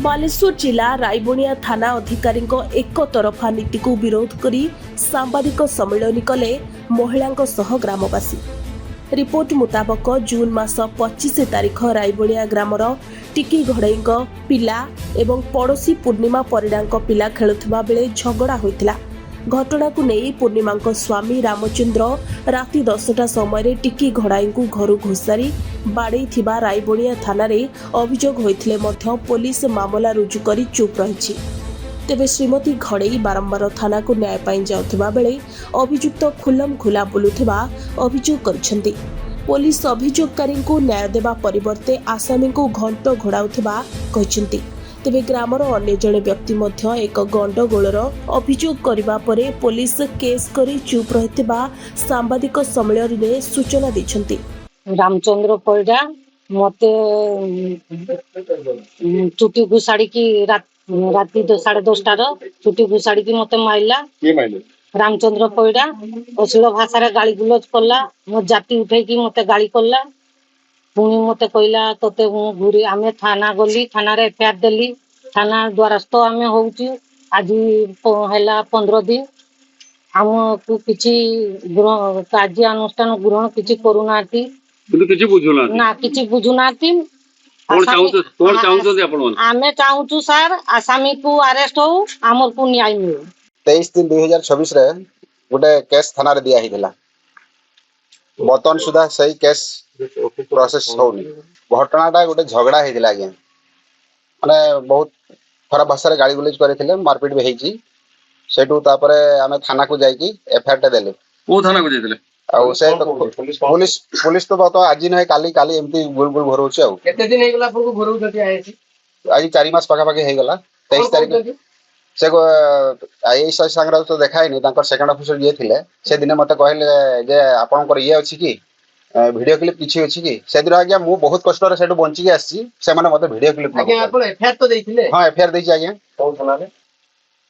बालेश्वर जिला रायबणिया थाना अधिकारी एक तरफा नीति को विरोध करी सांबादिक सम्मेलन कले महिला ग्रामवासी। रिपोर्ट मुताबक जून मास 25 तारिख रायबणिया ग्रामर टिकी घड़ई पिला एवं पड़ोशी पूर्णिमा परिडा पिला खेलुवा बेले झगड़ा होता। घटना को नहीं पूर्णिमा स्वामी रामचंद्र राति 10टा समय टिकी घड़ाई को घर घोषारी बाड़े रायबणिया थाना अभियोग होते पुलिस मामला रुजु कर चुप रही। तेबे श्रीमती घड़ई बारंबार थाना को न्याय पाई जाउथिबा बेले अभियुक्त खुलम खुला बुलुथिबा अभियोग करछन्ती। पुलिस अभियोगकारी को न्याय देवा परिवर्ते आसामी को घंट घोड़ाउथिबा कहिसन्ती। तेबे ग्रामर अन्य जणे व्यक्ति मध्य एक गंडगोलर अभियोग करबा परे पुलिस केस करी चुप रहिथिबा सांबादिक सम्मेलन में सूचना दैछन्ती। रामचंद्र परिडा मते चुटी घुसाड़ी की राति 10:30 चुटी घुसाड़ी की मते माइला। रामचंद्र परिडा अश्लील भाषा गाली गुलज कला, मो जाति उठे की मते गाली कला। पुणी मते कहला तोते घुरी आमे थाना गली, थाना रे एफआईआर देली। थाना द्वारस्थ आमे होउची आज हैला 15 दिन। हमको किछि कार्यानुष्ठान ग्रहण किछि करूनाती, किछि बुझुना ना किछि बुझुनाती। कोन चाहू आपण आमे चाहूछु सर आसामी को अरेस्ट हो, हमर को न्याय मिलो। 23 दिन 2024 रे गोटे केस थाना रे दिया हिला। बर्तमान सुधा सही केस प्रोसेस होनी। घटनाटा गोटे झगड़ा होता आज्ञा, माने बहुत खराब भाषा गाड़ी गुलेज करते मारपीट भी होती। सेठू तापर आमे थाना को जाइकी एफआईआर देले। को थाना को जाइतले आउ से तो पुलिस तो आज नहीं काली काली एमती गुलगुल घोरउछ। आउ केते दिन हे गला आपको घोरउ जति आइछि? आज 4 मास पाखा पाखी हे गला। 23 तारिख से आईएएस संग्रह तो देखाई नहीं। तांकर सेकंड ऑफिसर जे थिले से दिन मते कहले जे आपनकर ये अछि कि वीडियो क्लिप किछि अछि कि? से दिन आज्ञा मु बहुत कष्ट रे सेटु बंची के आसी। से माने मते वीडियो क्लिप आज्ञा आपण एफआईआर तो देथिले? हां एफआईआर देछि आज्ञा। कोन थाना रे?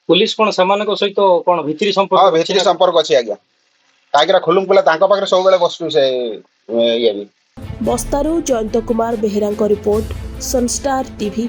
पुलिस कोन समान को सहित कोन भित्री संपर्क? हां भित्री संपर्क अछि आज्ञा। कागरा खुलुम कुला तांका पाखरे सब बेले बसु से ये भी। बस्तारू Jayant Kumar Behera report, Sunstar TV.